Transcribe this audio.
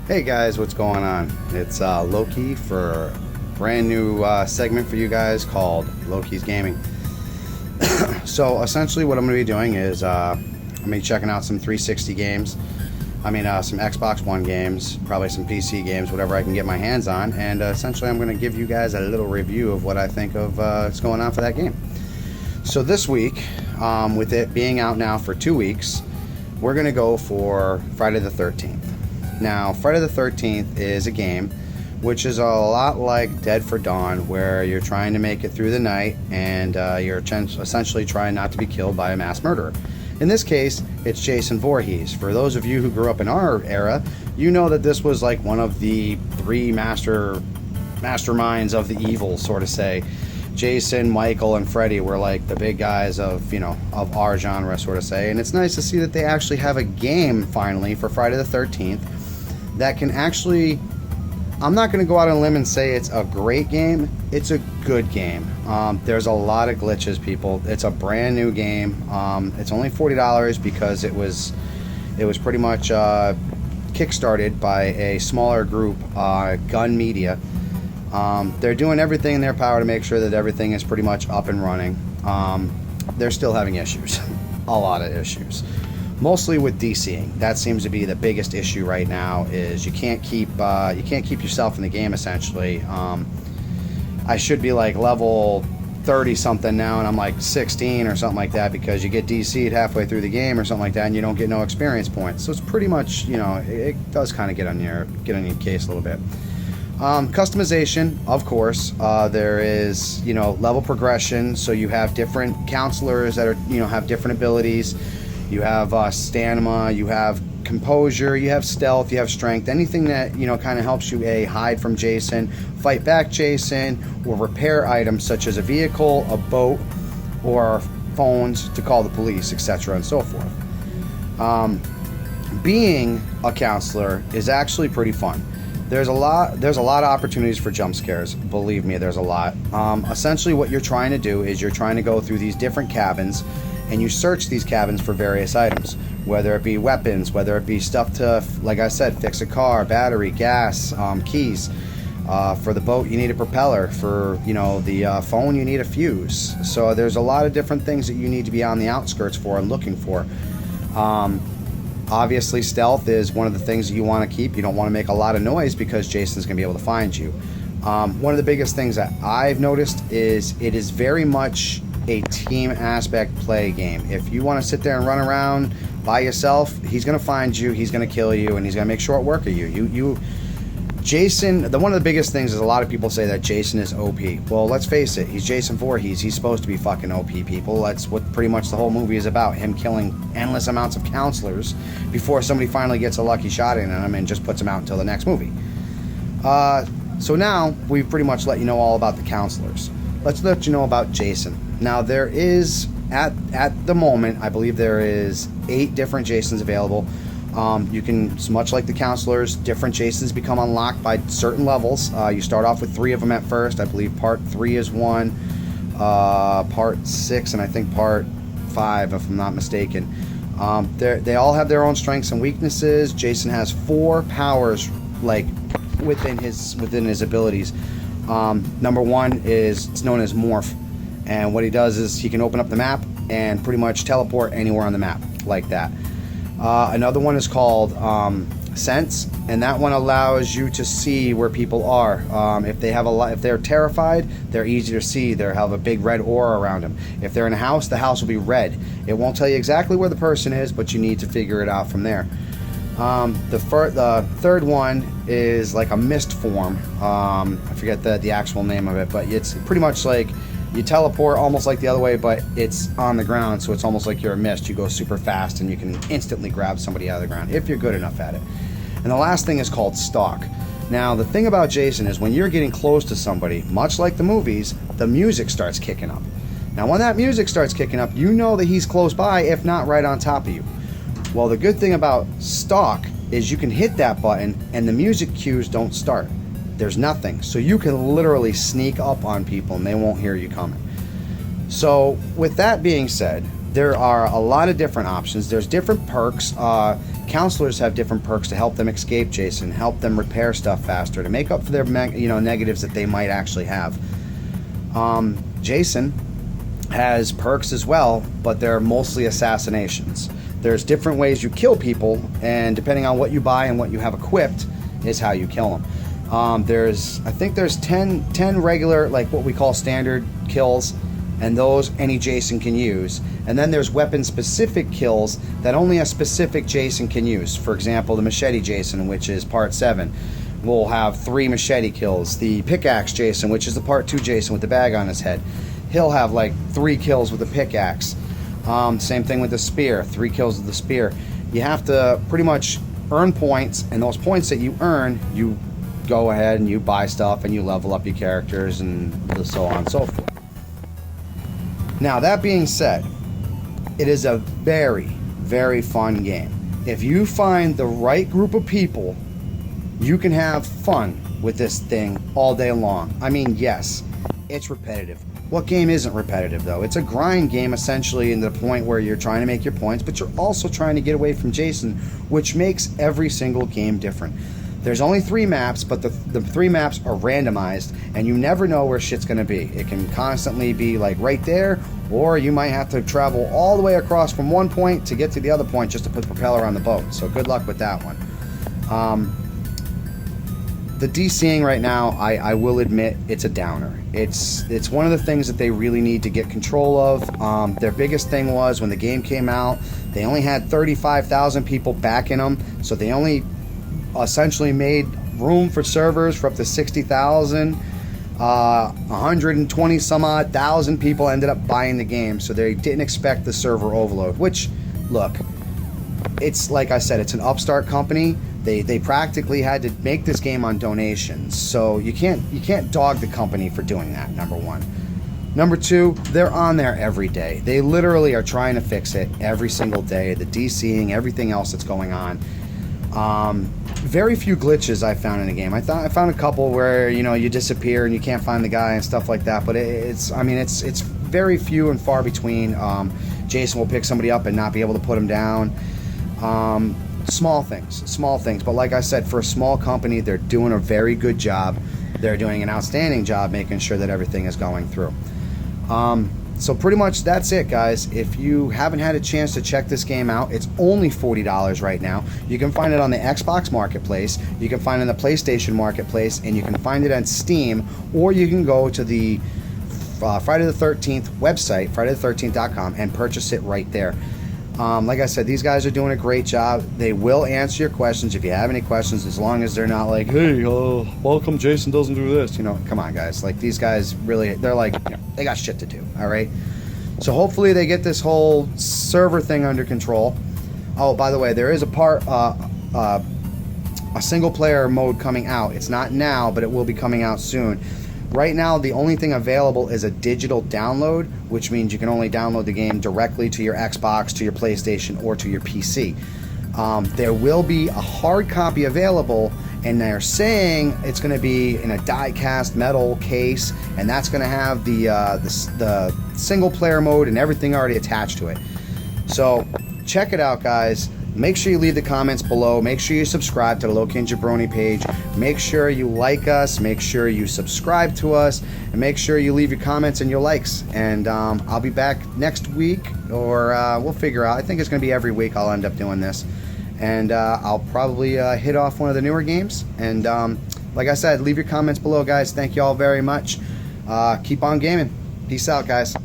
Hey guys, what's going on? It's Loki for a brand new segment for you guys called Loki's Gaming. So essentially what I'm going to be doing is I'm going to be checking out some 360 games. Some Xbox One games, probably some PC games, whatever I can get my hands on. And essentially I'm going to give you guys a little review of what I think of what's going on for that game. So this week, with it being out now for 2 weeks, we're going to go for Friday the 13th. Now, Friday the 13th is a game which is a lot like Dead for Dawn, where you're trying to make it through the night and you're essentially trying not to be killed by a mass murderer. In this case, it's Jason Voorhees. For those of you who grew up in our era, you know that this was like one of the three masterminds of the evil, sort of say. Jason, Michael, and Freddy were like the big guys of our genre, sort of say. And it's nice to see that they actually have a game finally for Friday the 13th that can actually, I'm not going to go out on a limb and say it's a great game. It's a good game. There's a lot of glitches, people. It's a brand new game. It's only $40 because it was pretty much kickstarted by a smaller group, Gun Media. They're doing everything in their power to make sure that everything is pretty much up and running. They're still having issues, a lot of issues, mostly with DCing. That seems to be the biggest issue right now. Is you can't keep yourself in the game essentially. I should be like level 30 something now, and I'm like 16 or something like that because you get DC'd halfway through the game or something like that, and you don't get no experience points. So it's pretty much it does kind of get on your case a little bit. Customization, of course. There is level progression, so you have different counselors that are have different abilities. You have stamina, you have composure, you have stealth, you have strength. Anything that kind of helps you hide from Jason, fight back Jason, or repair items such as a vehicle, a boat, or phones to call the police, etc. and so forth. Being a counselor is actually pretty fun. There's a lot of opportunities for jump scares. Believe me, there's a lot. Essentially what you're trying to do is you're trying to go through these different cabins, and you search these cabins for various items, whether it be weapons, whether it be stuff to, like I said, fix a car, battery, gas, keys. For the boat, you need a propeller. For the phone, you need a fuse. So there's a lot of different things that you need to be on the outskirts for and looking for. Obviously, stealth is one of the things that you want to keep. You don't want to make a lot of noise because Jason's going to be able to find you. One of the biggest things that I've noticed is it is very much a team aspect play game. If you want to sit there and run around by yourself, he's going to find you, he's going to kill you, and he's going to make short work of you. Jason, one of the biggest things is a lot of people say that Jason is OP. Well, let's face it, he's Jason Voorhees. He's supposed to be fucking OP, people. That's what pretty much the whole movie is about, him killing endless amounts of counselors before somebody finally gets a lucky shot in him and just puts him out until the next movie. So now, we've pretty much let you know all about the counselors. Let's let you know about Jason. Now, there is, at the moment, I believe there is 8 different Jasons available. You can, much like the counselors, different Jasons become unlocked by certain levels. You start off with 3 of them at first. I believe part 3 is one, part 6, and I think part 5, if I'm not mistaken. They all have their own strengths and weaknesses. Jason has 4 powers, like within his abilities. Number 1 is, it's known as Morph, and what he does is he can open up the map and pretty much teleport anywhere on the map like that. Another one is called Sense, and that one allows you to see where people are. If they're terrified, they're easy to see. They have a big red aura around them. If they're in a house, the house will be red. It won't tell you exactly where the person is, but you need to figure it out from there. The third one is like a mist form. I forget the actual name of it, but it's pretty much like you teleport almost like the other way, but it's on the ground, so it's almost like you're a mist. You go super fast and you can instantly grab somebody out of the ground if you're good enough at it. And the last thing is called Stalk. Now, the thing about Jason is when you're getting close to somebody, much like the movies, the music starts kicking up. Now, when that music starts kicking up, you know that he's close by, if not right on top of you. Well, the good thing about Stalk is you can hit that button and the music cues don't start. There's nothing. So you can literally sneak up on people and they won't hear you coming. So with that being said, There are a lot of different options. There's different perks. Counselors have different perks to help them escape Jason, help them repair stuff faster, to make up for their negatives that they might actually have. Jason has perks as well, but they're mostly assassinations. There's different ways you kill people, and depending on what you buy and what you have equipped is how you kill them. I think there's 10 regular, like what we call standard kills, and those any Jason can use. And then there's weapon-specific kills that only a specific Jason can use. For example, the Machete Jason, which is Part 7, will have 3 machete kills. The Pickaxe Jason, which is the Part 2 Jason with the bag on his head, he'll have like 3 kills with the pickaxe. Same thing with the spear, 3 kills with the spear. You have to pretty much earn points, and those points that you earn, you go ahead and you buy stuff and you level up your characters and so on and so forth. Now, that being said, it is a very, very fun game. If you find the right group of people, you can have fun with this thing all day long. I mean, yes, it's repetitive. What game isn't repetitive, though? It's a grind game, essentially, in the point where you're trying to make your points, but you're also trying to get away from Jason, which makes every single game different. There's only 3 maps, but the 3 maps are randomized, and you never know where shit's going to be. It can constantly be like right there, or you might have to travel all the way across from one point to get to the other point just to put the propeller on the boat. So good luck with that one. The DCing right now, I will admit, it's a downer. It's one of the things that they really need to get control of. Their biggest thing was when the game came out, they only had 35,000 people backing them, so they only essentially made room for servers for up to 60,000. 120 some odd thousand people ended up buying the game, so they didn't expect the server overload, which, look, it's like I said, it's an upstart company. They practically had to make this game on donations, so you can't dog the company for doing that, number one. Number two, they're on there every day. They literally are trying to fix it every single day, the DCing, everything else that's going on. Very few glitches I found in the game. I found a couple where, you know, you disappear and you can't find the guy and stuff like that, but it's very few and far between. Jason will pick somebody up and not be able to put him down. Small things, but like I said, for a small company, they're doing a very good job. They're doing an outstanding job making sure that everything is going through. So pretty much that's it, guys. If you haven't had a chance to check this game out, it's only $40 right now. You can find it on the Xbox Marketplace, you can find it on the PlayStation Marketplace, and you can find it on Steam, or you can go to the Friday the 13th website, FridayThe13th.com, and purchase it right there. Like I said, these guys are doing a great job. They will answer your questions if you have any questions, as long as they're not like, hey, how come Jason doesn't do this? You know, come on, guys. Like, these guys really, they're like, you know, they got shit to do, all right? So hopefully they get this whole server thing under control. Oh, by the way, there is a single-player mode coming out. It's not now, but it will be coming out soon. Right now, the only thing available is a digital download, which means you can only download the game directly to your Xbox, to your PlayStation, or to your PC. There will be a hard copy available, and they're saying it's going to be in a die-cast metal case, and that's going to have the single-player mode and everything already attached to it. So check it out, guys. Make sure you leave the comments below. Make sure you subscribe to the Loki and Jabroni page. Make sure you like us. Make sure you subscribe to us. And make sure you leave your comments and your likes. And I'll be back next week, or we'll figure out. I think it's going to be every week I'll end up doing this. And I'll probably hit off one of the newer games. And like I said, leave your comments below, guys. Thank you all very much. Keep on gaming. Peace out, guys.